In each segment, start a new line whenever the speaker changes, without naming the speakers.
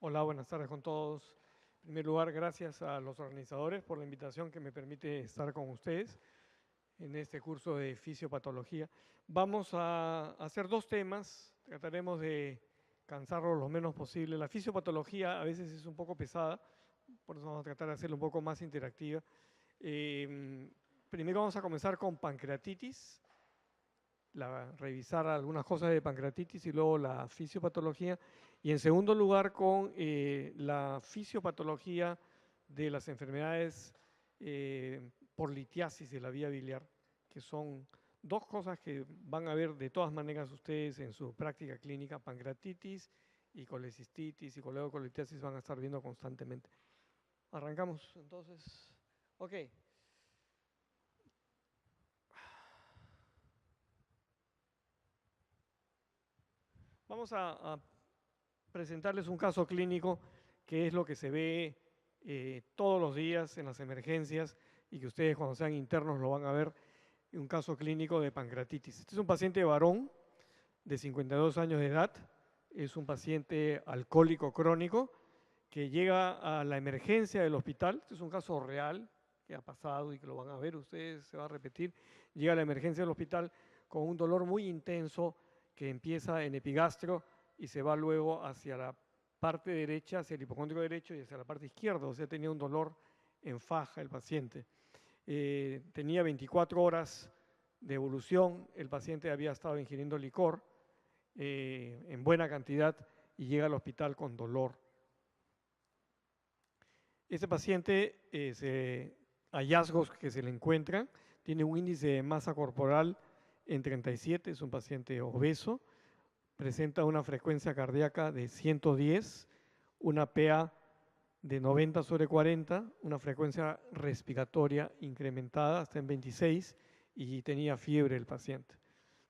Hola, buenas tardes con todos. En primer lugar, gracias a los organizadores por la invitación que me permite estar con ustedes en este curso de fisiopatología. Vamos a hacer dos temas, trataremos de cansarlos lo menos posible. La fisiopatología a veces es un poco pesada, por eso vamos a tratar de hacerla un poco más interactiva. Primero vamos a comenzar con pancreatitis, revisar algunas cosas de pancreatitis y luego la fisiopatología. Y en segundo lugar con la fisiopatología de las enfermedades por litiasis de la vía biliar, que son dos cosas que van a ver de todas maneras ustedes en su práctica clínica: pancreatitis y colecistitis y coledocolitiasis van a estar viendo constantemente. Arrancamos entonces. Ok. Vamos a presentarles un caso clínico que es lo que se ve todos los días en las emergencias y que ustedes cuando sean internos lo van a ver, un caso clínico de pancreatitis. Este es un paciente varón de 52 años de edad, es un paciente alcohólico crónico que llega a la emergencia del hospital. Este es un caso real que ha pasado y que lo van a ver ustedes, se va a repetir. Llega a la emergencia del hospital con un dolor muy intenso que empieza en epigastro y se va luego hacia la parte derecha, hacia el hipocóndrico derecho y hacia la parte izquierda. O sea, tenía un dolor en faja el paciente. Tenía 24 horas de evolución, el paciente había estado ingiriendo licor en buena cantidad y llega al hospital con dolor. Este paciente, hallazgos que se le encuentran, tiene un índice de masa corporal en 37, es un paciente obeso, presenta una frecuencia cardíaca de 110, una PA de 90/40, una frecuencia respiratoria incrementada hasta en 26 y tenía fiebre el paciente.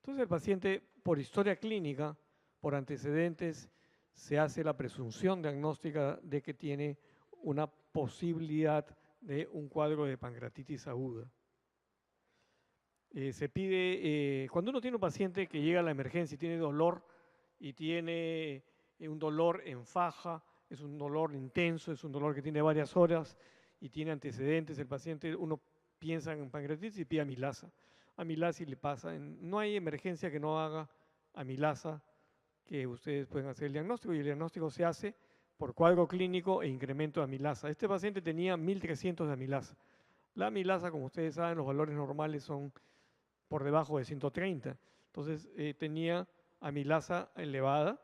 Entonces el paciente, por historia clínica, por antecedentes, se hace la presunción diagnóstica de que tiene una posibilidad de un cuadro de pancreatitis aguda. Se pide, cuando uno tiene un paciente que llega a la emergencia y tiene dolor, y tiene un dolor en faja, es un dolor intenso, es un dolor que tiene varias horas y tiene antecedentes, el paciente, uno piensa en pancreatitis y pide amilasa. Amilasa y le pasa. No hay emergencia que no haga amilasa, que ustedes pueden hacer el diagnóstico, y el diagnóstico se hace por cuadro clínico e incremento de amilasa. Este paciente tenía 1300 de amilasa. La amilasa, como ustedes saben, los valores normales son por debajo de 130. Entonces tenía amilasa elevada,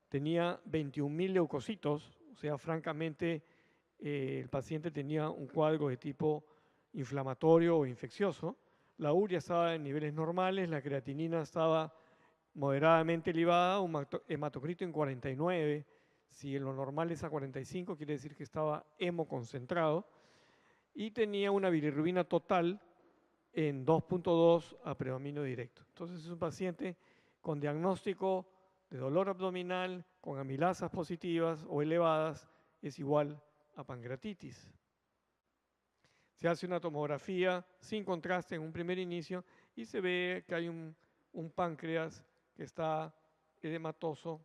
tenía 21.000 leucocitos, o sea, francamente el paciente tenía un cuadro de tipo inflamatorio o infeccioso. La urea estaba en niveles normales, la creatinina estaba moderadamente elevada, un hematocrito en 49. Si lo normal es a 45, quiere decir que estaba hemoconcentrado. Y tenía una bilirrubina total en 2.2 a predominio directo. Entonces es un paciente con diagnóstico de dolor abdominal, con amilasas positivas o elevadas, es igual a pancreatitis. Se hace una tomografía sin contraste en un primer inicio y se ve que hay un páncreas que está edematoso,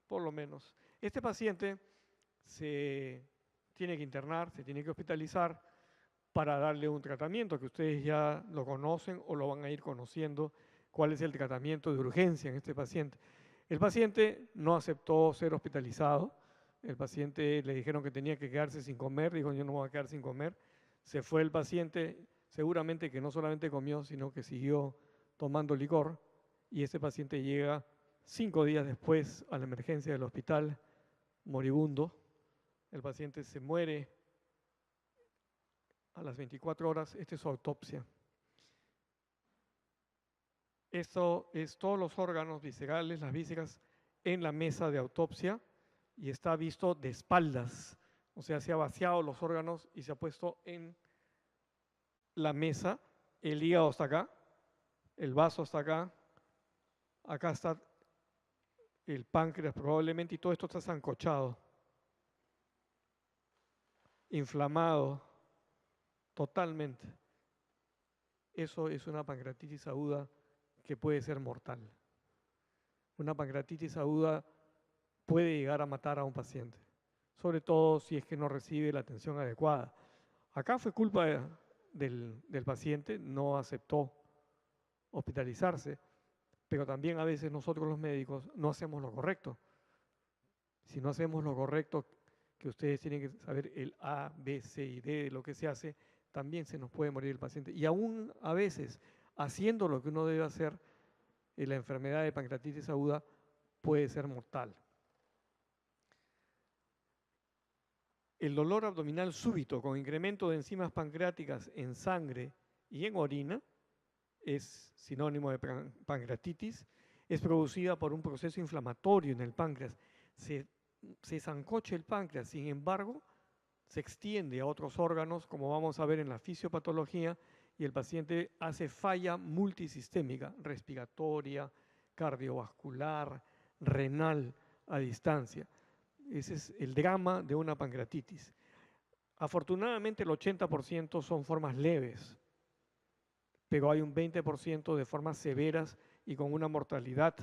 por lo menos. Este paciente se tiene que internar, se tiene que hospitalizar para darle un tratamiento que ustedes ya lo conocen o lo van a ir conociendo, cuál es el tratamiento de urgencia en este paciente. El paciente no aceptó ser hospitalizado, el paciente le dijeron que tenía que quedarse sin comer, dijo: yo no me voy a quedar sin comer. Se fue el paciente, seguramente que no solamente comió, sino que siguió tomando licor, y este paciente llega 5 días después a la emergencia del hospital moribundo. El paciente se muere a las 24 horas, esta es su autopsia. Esto es todos los órganos viscerales, las vísceras, en la mesa de autopsia, y está visto de espaldas, o sea, se ha vaciado los órganos y se ha puesto en la mesa. El hígado está acá, el vaso está acá, acá está el páncreas probablemente, y todo esto está sancochado, inflamado totalmente. Eso es una pancreatitis aguda que puede ser mortal. Una pancreatitis aguda puede llegar a matar a un paciente, sobre todo si es que no recibe la atención adecuada. Acá fue culpa del paciente, no aceptó hospitalizarse, pero también a veces nosotros los médicos no hacemos lo correcto. Si no hacemos lo correcto, que ustedes tienen que saber el A, B, C y D de lo que se hace, también se nos puede morir el paciente. Y aún a veces, haciendo lo que uno debe hacer, la enfermedad de pancreatitis aguda puede ser mortal. El dolor abdominal súbito con incremento de enzimas pancreáticas en sangre y en orina es sinónimo de pancreatitis, es producida por un proceso inflamatorio en el páncreas. Se sancocha el páncreas, sin embargo, se extiende a otros órganos, como vamos a ver en la fisiopatología, y el paciente hace falla multisistémica, respiratoria, cardiovascular, renal a distancia. Ese es el drama de una pancreatitis. Afortunadamente el 80% son formas leves, pero hay un 20% de formas severas y con una mortalidad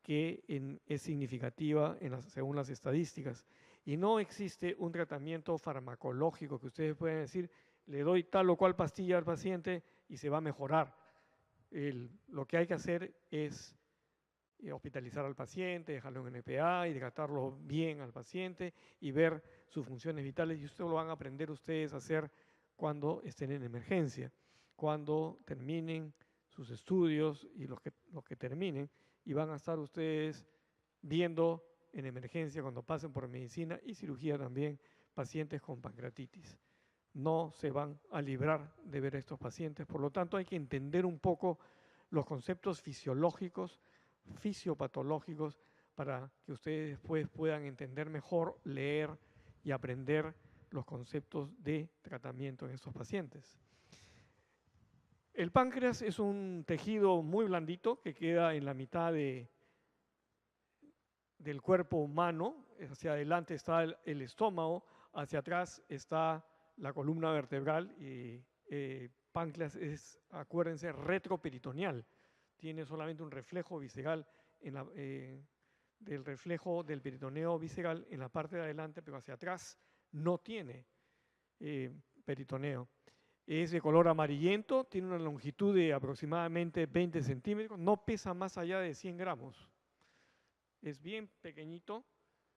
que es significativa según las estadísticas. Y no existe un tratamiento farmacológico que ustedes puedan decir, le doy tal o cual pastilla al paciente y se va a mejorar. Lo que hay que hacer es hospitalizar al paciente, dejarlo en NPA, hidratarlo bien al paciente y ver sus funciones vitales. Y ustedes lo van a aprender ustedes a hacer cuando estén en emergencia, cuando terminen sus estudios y los que terminen, y van a estar ustedes viendo en emergencia cuando pasen por medicina y cirugía también pacientes con pancreatitis. No se van a librar de ver a estos pacientes, por lo tanto hay que entender un poco los conceptos fisiológicos, fisiopatológicos, para que ustedes después puedan entender mejor, leer y aprender los conceptos de tratamiento en estos pacientes. El páncreas es un tejido muy blandito que queda en la mitad del cuerpo humano. Hacia adelante está el estómago, hacia atrás está la columna vertebral y páncreas es, acuérdense, retroperitoneal. Tiene solamente un reflejo visceral del reflejo del peritoneo visceral en la parte de adelante, pero hacia atrás no tiene peritoneo. Es de color amarillento, tiene una longitud de aproximadamente 20 centímetros, no pesa más allá de 100 gramos. Es bien pequeñito,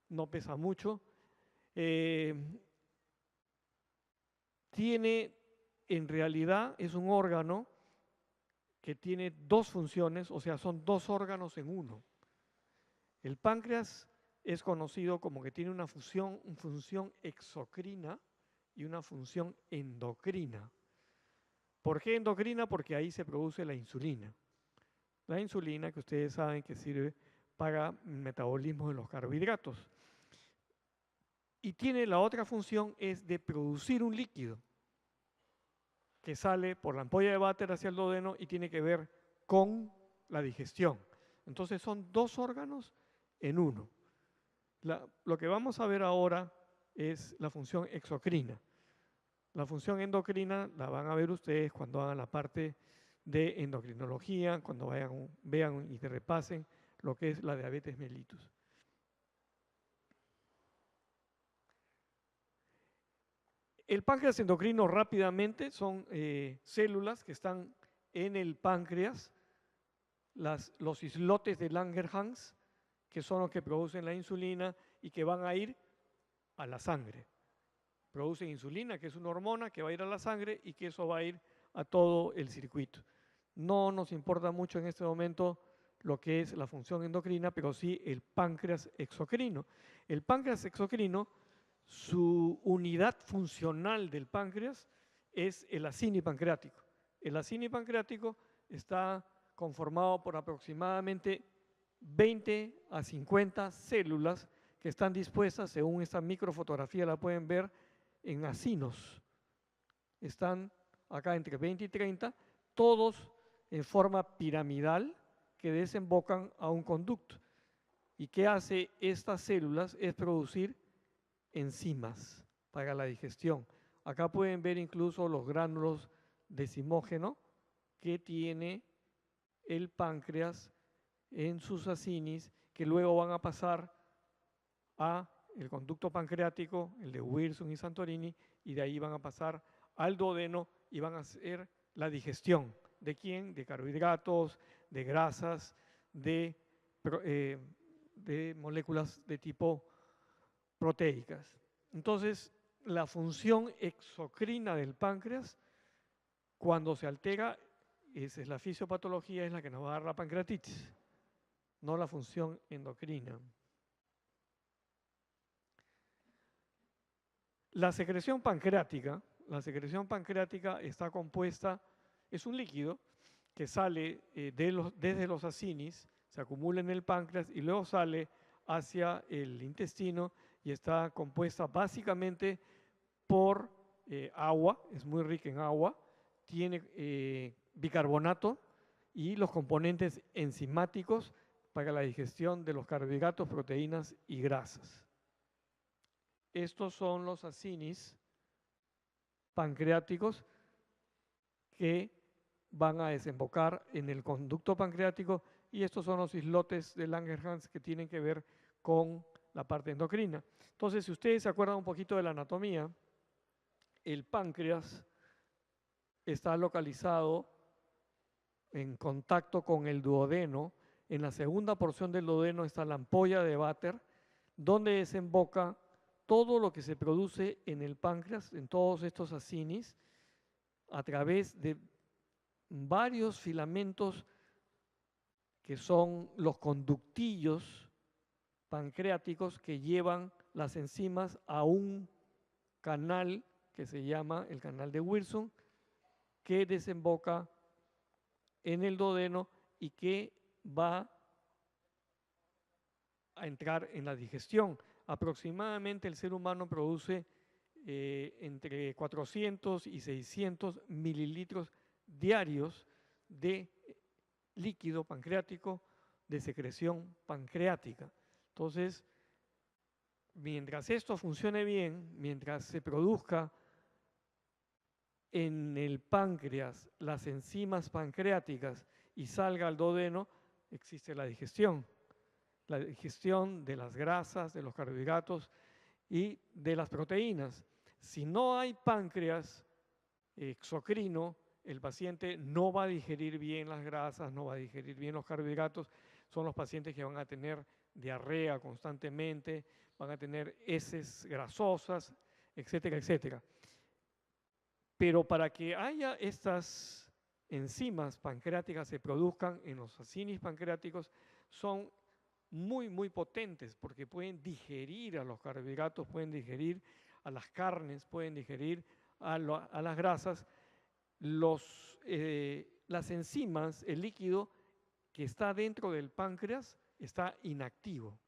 no pesa mucho. En realidad es un órgano que tiene dos funciones, o sea, son dos órganos en uno. El páncreas es conocido como que tiene una función exocrina y una función endocrina. ¿Por qué endocrina? Porque ahí se produce la insulina. La insulina que ustedes saben que sirve para el metabolismo de los carbohidratos. Y tiene la otra función, es de producir un líquido que sale por la ampolla de váter hacia el duodeno y tiene que ver con la digestión. Entonces son dos órganos en uno. Lo que vamos a ver ahora es la función exocrina. La función endocrina la van a ver ustedes cuando hagan la parte de endocrinología, cuando vean y te repasen lo que es la diabetes mellitus. El páncreas endocrino rápidamente son células que están en el páncreas, los islotes de Langerhans, que son los que producen la insulina y que van a ir a la sangre. Producen insulina, que es una hormona que va a ir a la sangre y que eso va a ir a todo el circuito. No nos importa mucho en este momento lo que es la función endocrina, pero sí el páncreas exocrino. El páncreas exocrino, su unidad funcional del páncreas es el acini pancreático. El acini pancreático está conformado por aproximadamente 20 a 50 células que están dispuestas, según esta microfotografía la pueden ver, en acinos. Están acá entre 20 y 30, todos en forma piramidal que desembocan a un conducto. ¿Y qué hace estas células? Es producir enzimas para la digestión. Acá pueden ver incluso los gránulos decimógeno que tiene el páncreas en sus acinis, que luego van a pasar a el conducto pancreático, el de Wilson y Santorini, y de ahí van a pasar al duodeno y van a hacer la digestión. ¿De quién? De carbohidratos, de grasas, de moléculas de tipo proteicas. Entonces, la función exocrina del páncreas, cuando se altera, esa es la fisiopatología, es la que nos va a dar la pancreatitis, no la función endocrina. La secreción pancreática está compuesta, es un líquido que sale desde los acinis, se acumula en el páncreas y luego sale hacia el intestino y está compuesta básicamente por agua, es muy rica en agua, tiene bicarbonato y los componentes enzimáticos para la digestión de los carbohidratos, proteínas y grasas. Estos son los acinis pancreáticos que van a desembocar en el conducto pancreático y estos son los islotes de Langerhans que tienen que ver con la parte endocrina. Entonces, si ustedes se acuerdan un poquito de la anatomía, el páncreas está localizado en contacto con el duodeno. En la segunda porción del duodeno está la ampolla de Vater, donde desemboca todo lo que se produce en el páncreas, en todos estos acinis, a través de varios filamentos que son los conductillos pancreáticos que llevan las enzimas a un canal que se llama el canal de Wilson, que desemboca en el duodeno y que va a entrar en la digestión. Aproximadamente el ser humano produce entre 400 y 600 mililitros diarios de líquido pancreático de secreción pancreática. Entonces, mientras esto funcione bien, mientras se produzca en el páncreas las enzimas pancreáticas y salga al duodeno, existe la digestión de las grasas, de los carbohidratos y de las proteínas. Si no hay páncreas exocrino, el paciente no va a digerir bien las grasas, no va a digerir bien los carbohidratos. Son los pacientes que van a tener diarrea constantemente, van a tener heces grasosas, etcétera, etcétera. Pero para que haya estas enzimas pancreáticas se produzcan en los acinis pancreáticos, son muy, muy potentes porque pueden digerir a los carbohidratos, pueden digerir a las carnes, pueden digerir a las grasas. Las enzimas, el líquido que está dentro del páncreas está inactivo,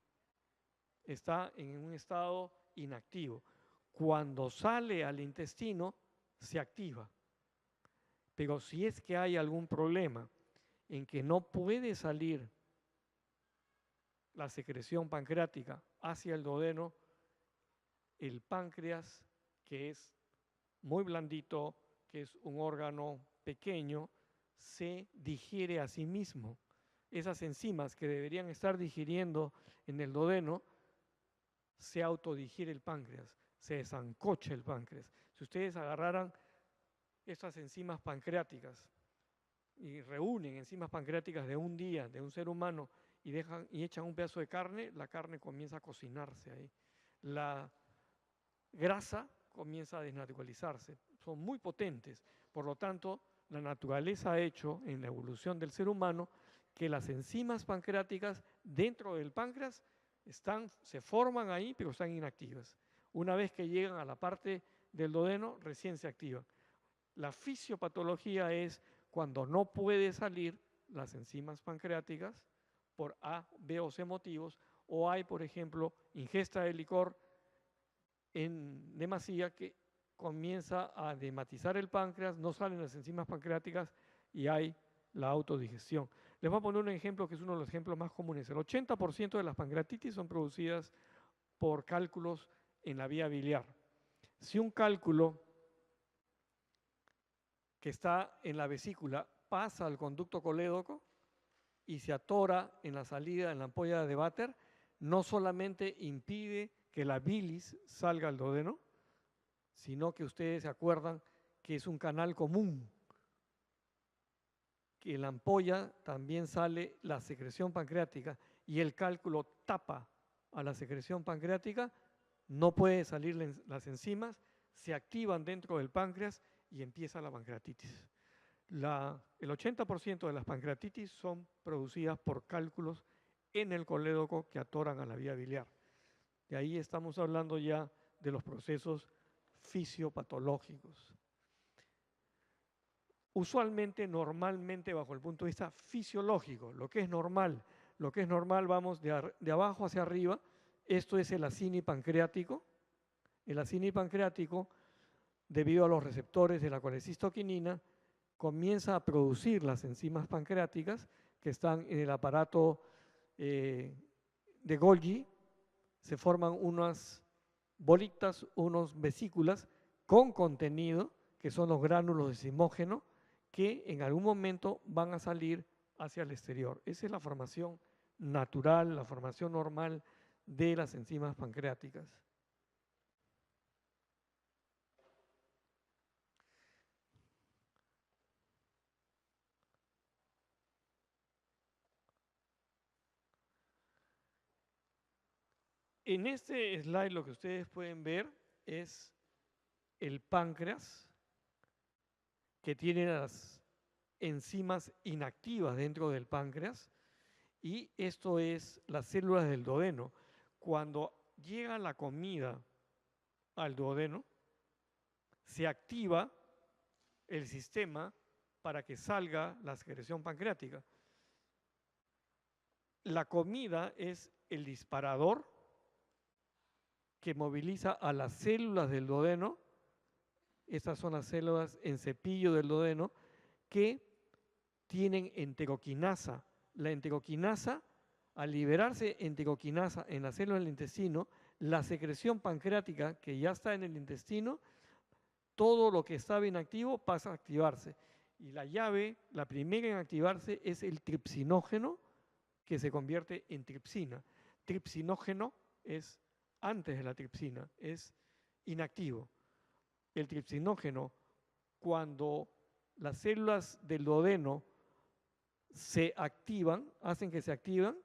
está en un estado inactivo. Cuando sale al intestino, se activa. Pero si es que hay algún problema en que no puede salir la secreción pancreática hacia el duodeno, el páncreas, que es muy blandito, que es un órgano pequeño, se digiere a sí mismo. Esas enzimas que deberían estar digiriendo en el duodeno, se autodigiere el páncreas, se desancocha el páncreas. Si ustedes agarraran estas enzimas pancreáticas y reúnen enzimas pancreáticas de un día, de un ser humano, y echan un pedazo de carne, la carne comienza a cocinarse ahí. La grasa comienza a desnaturalizarse. Son muy potentes. Por lo tanto, la naturaleza ha hecho en la evolución del ser humano que las enzimas pancreáticas dentro del páncreas se forman ahí, pero están inactivas. Una vez que llegan a la parte del duodeno, recién se activan. La fisiopatología es cuando no puede salir las enzimas pancreáticas por A, B o C motivos, o hay, por ejemplo, ingesta de licor en demasía que comienza a dematizar el páncreas, no salen las enzimas pancreáticas y hay la autodigestión. Les voy a poner un ejemplo que es uno de los ejemplos más comunes. El 80% de las pancreatitis son producidas por cálculos en la vía biliar. Si un cálculo que está en la vesícula pasa al conducto colédoco y se atora en la salida, en la ampolla de Vater, no solamente impide que la bilis salga al duodeno, sino que ustedes se acuerdan que es un canal común, que en la ampolla también sale la secreción pancreática y el cálculo tapa a la secreción pancreática, no puede salir las enzimas, se activan dentro del páncreas y empieza la pancreatitis. El 80% de las pancreatitis son producidas por cálculos en el colédoco que atoran a la vía biliar. De ahí estamos hablando ya de los procesos fisiopatológicos. Usualmente, normalmente, bajo el punto de vista fisiológico, lo que es normal vamos de abajo hacia arriba. Esto es el acini pancreático. El acini pancreático, debido a los receptores de la colecistoquinina, comienza a producir las enzimas pancreáticas que están en el aparato de Golgi. Se forman unas bolitas, unas vesículas con contenido, que son los gránulos de zimógeno, que en algún momento van a salir hacia el exterior. Esa es la formación natural, la formación normal de las enzimas pancreáticas. En este slide lo que ustedes pueden ver es el páncreas, que tiene las enzimas inactivas dentro del páncreas, y esto es las células del duodeno. Cuando llega la comida al duodeno, se activa el sistema para que salga la secreción pancreática. La comida es el disparador que moviliza a las células del duodeno. Estas son las células en cepillo del duodeno que tienen enteroquinasa. La enteroquinasa, al liberarse enteroquinasa en las células del intestino, la secreción pancreática que ya está en el intestino, todo lo que estaba inactivo pasa a activarse. Y la llave, la primera en activarse, es el tripsinógeno, que se convierte en tripsina. Tripsinógeno es antes de la tripsina, es inactivo. El tripsinógeno, cuando las células del duodeno se activan, hacen que se activan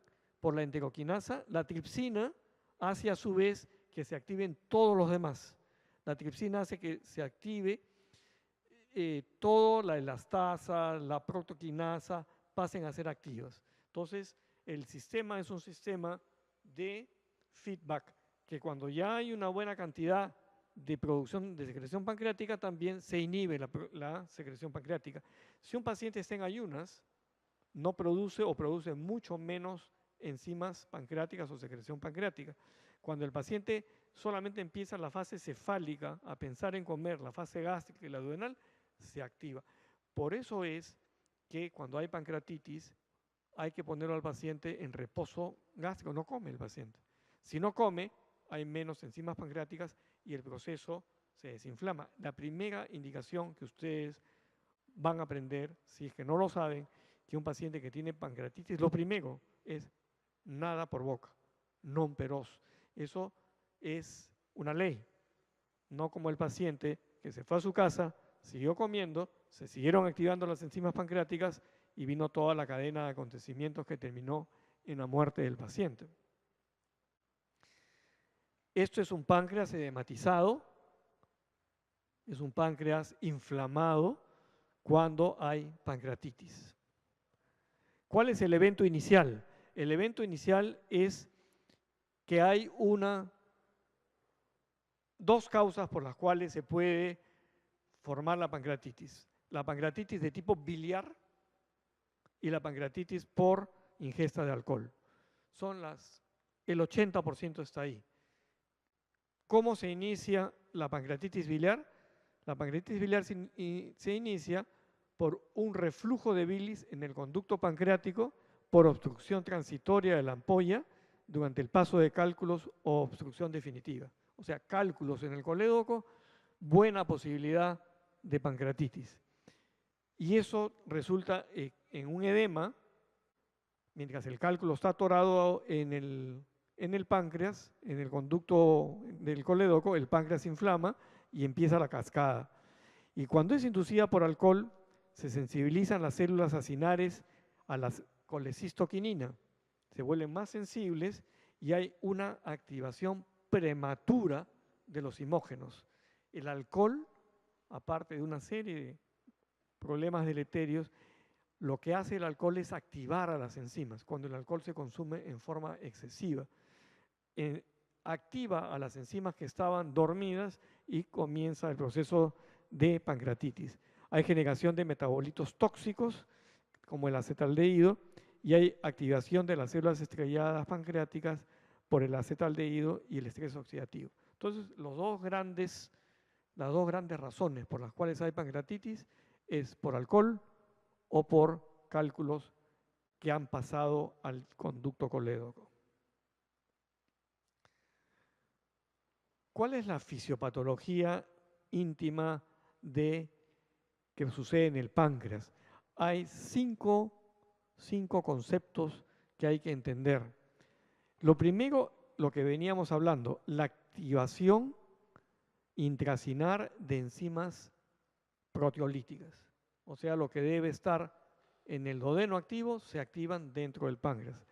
por la enteroquinasa, la tripsina hace a su vez que se activen todos los demás. La tripsina hace que se active toda la elastasa, la protoquinasa, pasen a ser activas. Entonces, el sistema es un sistema de feedback, que cuando ya hay una buena cantidad de producción de secreción pancreática, también se inhibe la secreción pancreática. Si un paciente está en ayunas, no produce o produce mucho menos enzimas pancreáticas o secreción pancreática. Cuando el paciente solamente empieza la fase cefálica a pensar en comer, la fase gástrica y la duodenal, se activa. Por eso es que cuando hay pancreatitis hay que ponerlo al paciente en reposo gástrico, no come el paciente. Si no come, hay menos enzimas pancreáticas y el proceso se desinflama. La primera indicación que ustedes van a aprender, si es que no lo saben, que un paciente que tiene pancreatitis, lo primero es nada por boca, non peros. Eso es una ley, no como el paciente que se fue a su casa, siguió comiendo, se siguieron activando las enzimas pancreáticas y vino toda la cadena de acontecimientos que terminó en la muerte del paciente. Esto es un páncreas edematizado, es un páncreas inflamado cuando hay pancreatitis. ¿Cuál es el evento inicial? El evento inicial es que hay dos causas por las cuales se puede formar la pancreatitis. La pancreatitis de tipo biliar y la pancreatitis por ingesta de alcohol. El 80% está ahí. ¿Cómo se inicia la pancreatitis biliar? La pancreatitis biliar se inicia por un reflujo de bilis en el conducto pancreático por obstrucción transitoria de la ampolla durante el paso de cálculos o obstrucción definitiva. O sea, cálculos en el colédoco, buena posibilidad de pancreatitis. Y eso resulta en un edema, mientras el cálculo está atorado en en el páncreas, en el conducto del colédoco, el páncreas se inflama y empieza la cascada. Y cuando es inducida por alcohol, se sensibilizan las células acinares a la colecistoquinina, se vuelven más sensibles y hay una activación prematura de los zimógenos. El alcohol, aparte de una serie de problemas deleterios, lo que hace el alcohol es activar a las enzimas. Cuando el alcohol se consume en forma excesiva, activa a las enzimas que estaban dormidas y comienza el proceso de pancreatitis. Hay generación de metabolitos tóxicos, como el acetaldehído, y hay activación de las células estrelladas pancreáticas por el acetaldehído y el estrés oxidativo. Entonces, las dos grandes razones por las cuales hay pancreatitis es por alcohol o por cálculos que han pasado al conducto colédoco. ¿Cuál es la fisiopatología íntima que sucede en el páncreas? Hay cinco conceptos que hay que entender. Lo primero, lo que veníamos hablando, la activación intracinar de enzimas proteolíticas. O sea, lo que debe estar en el duodeno activo se activan dentro del páncreas.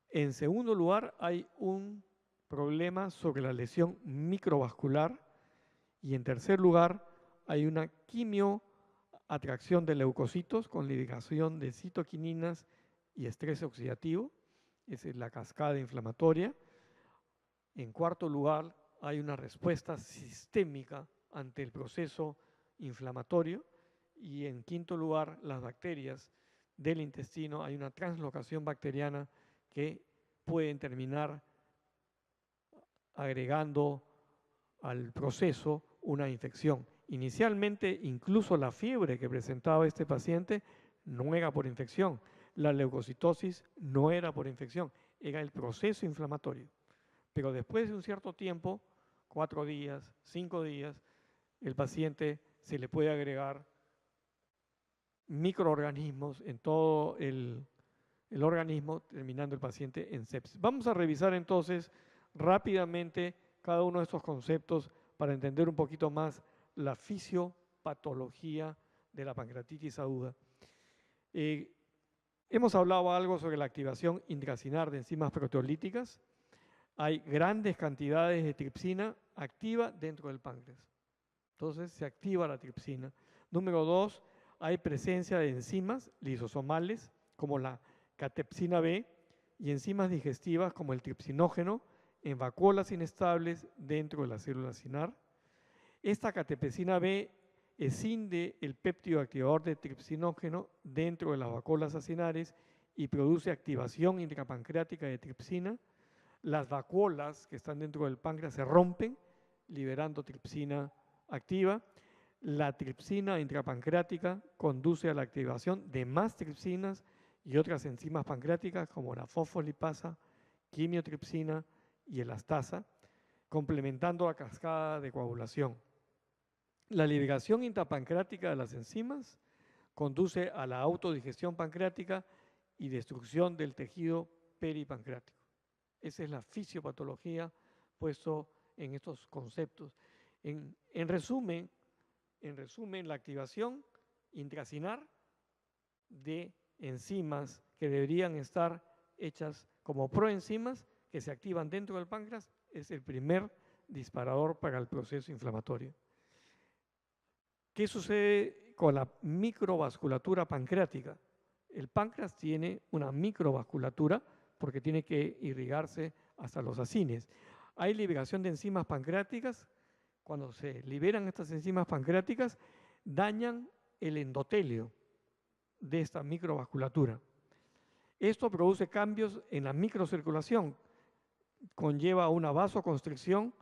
En segundo lugar, hay un problema sobre la lesión microvascular. Y en tercer lugar, hay una quimioatracción de leucocitos con liberación de citoquininas y estrés oxidativo. Esa es la cascada inflamatoria. En cuarto lugar, hay una respuesta sistémica ante el proceso inflamatorio. Y en quinto lugar, las bacterias del intestino, hay una translocación bacteriana que pueden terminar agregando al proceso una infección. Inicialmente, incluso la fiebre que presentaba este paciente no era por infección. La leucocitosis no era por infección, era el proceso inflamatorio. Pero después de un cierto tiempo, 4 días, 5 días, el paciente se le puede agregar microorganismos en todo el organismo, terminando el paciente en sepsis. Vamos a revisar entonces rápidamente cada uno de estos conceptos para entender un poquito más la fisiopatología de la pancreatitis aguda. Hemos hablado algo sobre la activación intracinar de enzimas proteolíticas. Hay grandes cantidades de tripsina activa dentro del páncreas. Entonces se activa la tripsina. Número 2, hay presencia de enzimas lisosomales como la catepsina B y enzimas digestivas como el tripsinógeno en vacuolas inestables dentro de la célula acinar. Esta catepsina B escinde el péptido activador de tripsinógeno dentro de las vacuolas acinares y produce activación intrapancreática de tripsina. Las vacuolas que están dentro del páncreas se rompen, liberando tripsina activa. La tripsina intrapancreática conduce a la activación de más tripsinas y otras enzimas pancreáticas como la fosfolipasa, quimiotripsina y elastasa, complementando la cascada de coagulación. La liberación intrapancreática de las enzimas conduce a la autodigestión pancreática y destrucción del tejido peripancreático. Esa es la fisiopatología puesto en estos conceptos. En resumen, la activación intracinar de enzimas que deberían estar hechas como proenzimas que se activan dentro del páncreas es el primer disparador para el proceso inflamatorio. ¿Qué sucede con la microvasculatura pancreática? El páncreas tiene una microvasculatura porque tiene que irrigarse hasta los acines. Hay liberación de enzimas pancreáticas. Cuando se liberan estas enzimas pancreáticas, dañan el endotelio de esta microvasculatura. Esto produce cambios en la microcirculación, conlleva una vasoconstricción,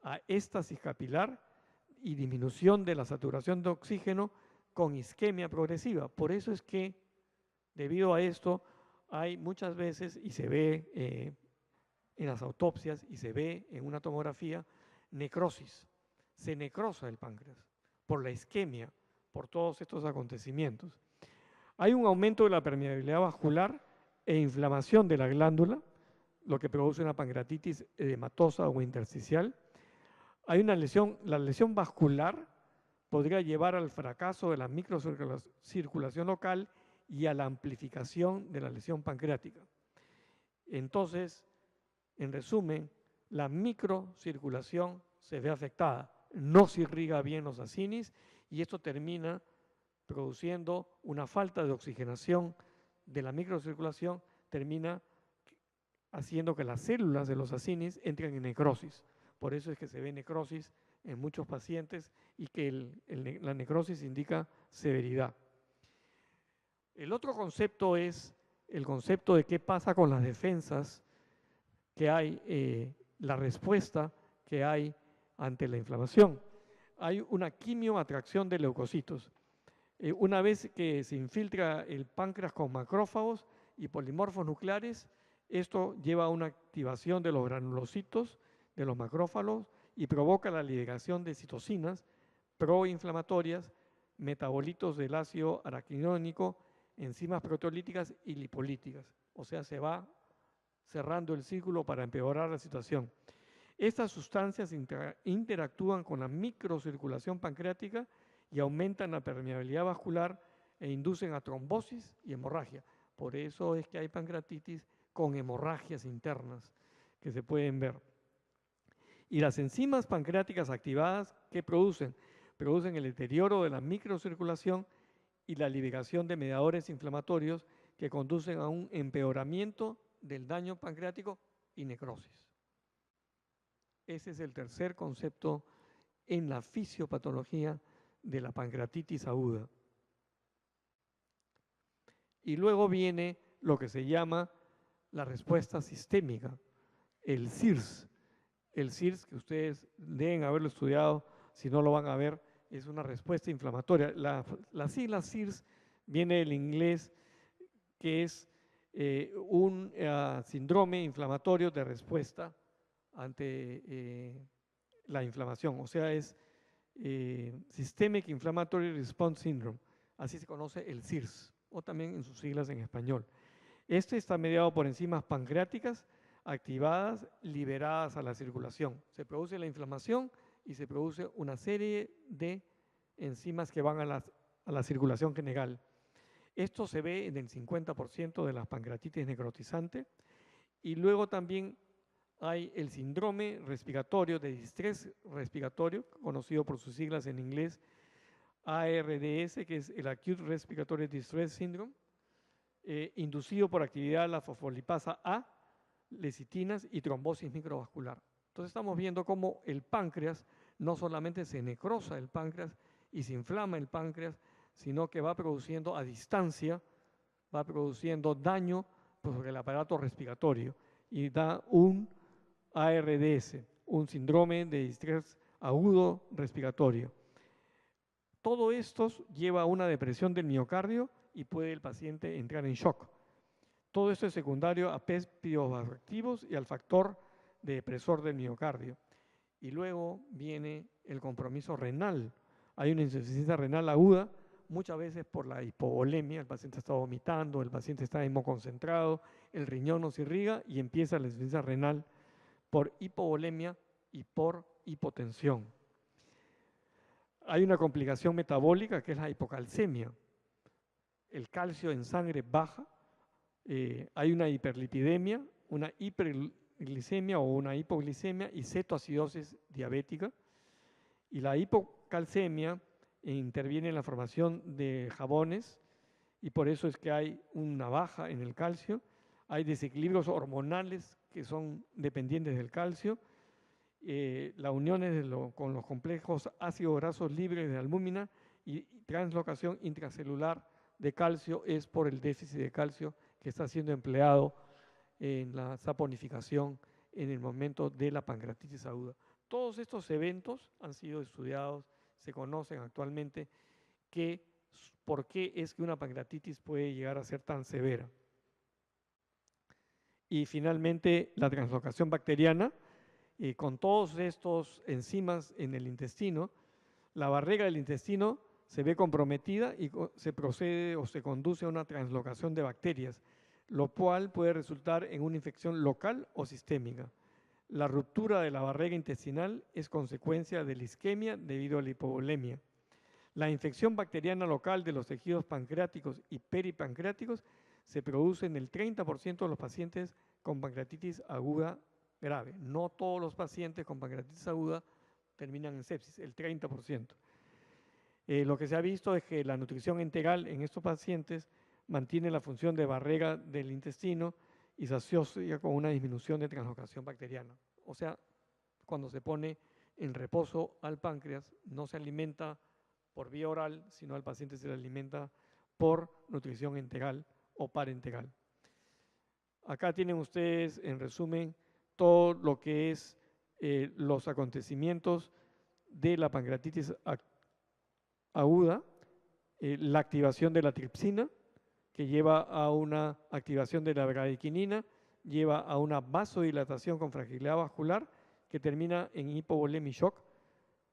a éstasis capilar y disminución de la saturación de oxígeno con isquemia progresiva. Por eso es que, debido a esto, hay muchas veces, y se ve en las autopsias y se ve en una tomografía, necrosis. Se necrosa el páncreas por la isquemia, por todos estos acontecimientos. Hay un aumento de la permeabilidad vascular e inflamación de la glándula, lo que produce una pancreatitis edematosa o intersticial. Hay una lesión, la lesión vascular podría llevar al fracaso de la microcirculación local y a la amplificación de la lesión pancreática. Entonces, en resumen, la microcirculación se ve afectada, no se irriga bien los acinis y esto termina produciendo una falta de oxigenación de la microcirculación, termina haciendo que las células de los acinis entren en necrosis. Por eso es que se ve necrosis en muchos pacientes y que la necrosis indica severidad. El otro concepto es el concepto de qué pasa con las defensas que hay, la respuesta que hay ante la inflamación. Hay una quimioatracción de leucocitos. Una vez que se infiltra el páncreas con macrófagos y polimorfos nucleares, esto lleva a una activación de los granulocitos, de los macrófagos, y provoca la liberación de citocinas proinflamatorias, metabolitos del ácido araquidónico, enzimas proteolíticas y lipolíticas. O sea, se va cerrando el círculo para empeorar la situación. Estas sustancias interactúan con la microcirculación pancreática y aumentan la permeabilidad vascular e inducen a trombosis y hemorragia. Por eso es que hay pancreatitis con hemorragias internas que se pueden ver. Y las enzimas pancreáticas activadas, ¿qué producen? Producen el deterioro de la microcirculación y la liberación de mediadores inflamatorios que conducen a un empeoramiento del daño pancreático y necrosis. Ese es el tercer concepto en la fisiopatología de la pancreatitis aguda. Y luego viene lo que se llama la respuesta sistémica, el CIRS. El CIRS, que ustedes deben haberlo estudiado, si no lo van a ver, es una respuesta inflamatoria. La sigla CIRS viene del inglés, que es un síndrome inflamatorio de respuesta ante la inflamación. O sea, es Systemic Inflammatory Response Syndrome. Así se conoce el CIRS, o también en sus siglas en español. Este está mediado por enzimas pancreáticas activadas, liberadas a la circulación. Se produce la inflamación y se produce una serie de enzimas que van a la circulación general. Esto se ve en el 50% de las pancreatitis necrotizantes. Y luego también hay el síndrome respiratorio de distrés respiratorio, conocido por sus siglas en inglés ARDS, que es el Acute Respiratory Distress Syndrome, inducido por actividad de la fosfolipasa A, lecitinas y trombosis microvascular. Entonces estamos viendo cómo el páncreas no solamente se necrosa el páncreas y se inflama el páncreas, sino que va produciendo a distancia, va produciendo daño sobre el aparato respiratorio y da un ARDS, un síndrome de distrés agudo respiratorio. Todo esto lleva a una depresión del miocardio y puede el paciente entrar en shock. Todo esto es secundario a péptidos vasoactivos y al factor de depresor del miocardio. Y luego viene el compromiso renal. Hay una insuficiencia renal aguda, muchas veces por la hipovolemia, el paciente está vomitando, el paciente está hemoconcentrado, el riñón no se irriga y empieza la insuficiencia renal por hipovolemia y por hipotensión. Hay una complicación metabólica que es la hipocalcemia. El calcio en sangre baja. Hay una hiperlipidemia, una hiperglicemia o una hipoglicemia y cetoacidosis diabética. Y la hipocalcemia interviene en la formación de jabones y por eso es que hay una baja en el calcio. Hay desequilibrios hormonales que son dependientes del calcio. Las uniones con los complejos ácidos grasos libres de albúmina y translocación intracelular de calcio es por el déficit de calcio que está siendo empleado en la saponificación en el momento de la pancreatitis aguda. Todos estos eventos han sido estudiados, se conocen actualmente por qué es que una pancreatitis puede llegar a ser tan severa. Y finalmente la translocación bacteriana, con todos estos enzimas en el intestino, la barrera del intestino se ve comprometida y se procede o se conduce a una translocación de bacterias. lo cual puede resultar en una infección local o sistémica. La ruptura de la barrera intestinal es consecuencia de la isquemia debido a la hipovolemia. La infección bacteriana local de los tejidos pancreáticos y peripancreáticos se produce en el 30% de los pacientes con pancreatitis aguda grave. No todos los pacientes con pancreatitis aguda terminan en sepsis, el 30%. Lo que se ha visto es que la nutrición integral en estos pacientes mantiene la función de barrera del intestino y se asocia con una disminución de translocación bacteriana. O sea, cuando se pone en reposo al páncreas, no se alimenta por vía oral, sino al paciente se le alimenta por nutrición integral o parenteral. Acá tienen ustedes, en resumen, todo lo que es los acontecimientos de la pancreatitis aguda, la activación de la tripsina, que lleva a una activación de la bradyquinina, lleva a una vasodilatación con fragilidad vascular, que termina en hipovolemia y shock.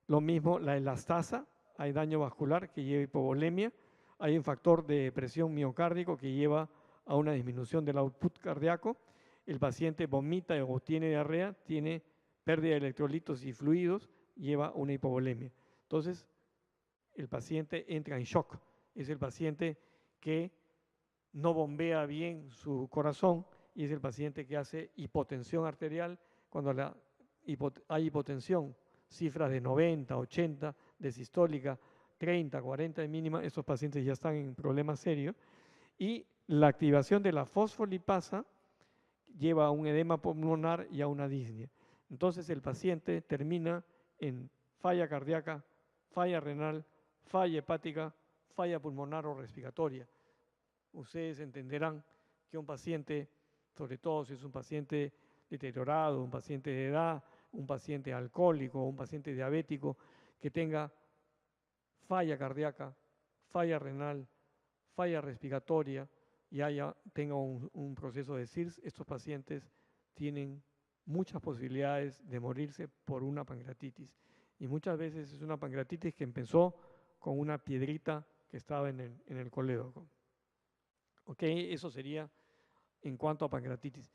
Lo mismo la elastasa, hay daño vascular que lleva a hipovolemia, hay un factor de presión miocárdico que lleva a una disminución del output cardíaco, el paciente vomita o tiene diarrea, tiene pérdida de electrolitos y fluidos, lleva una hipovolemia. Entonces, el paciente entra en shock, es el paciente que no bombea bien su corazón y es el paciente que hace hipotensión arterial. Cuando hay hipotensión, cifras de 90, 80 de sistólica, 30, 40 de mínima, estos pacientes ya están en problemas serios. Y la activación de la fosfolipasa lleva a un edema pulmonar y a una disnea. Entonces el paciente termina en falla cardíaca, falla renal, falla hepática, falla pulmonar o respiratoria. Ustedes entenderán que un paciente, sobre todo si es un paciente deteriorado, un paciente de edad, un paciente alcohólico, un paciente diabético, que tenga falla cardíaca, falla renal, falla respiratoria y tenga un proceso de CIRS, estos pacientes tienen muchas posibilidades de morirse por una pancreatitis. Y muchas veces es una pancreatitis que empezó con una piedrita que estaba en el colédoco. ¿Ok? Eso sería en cuanto a pancreatitis.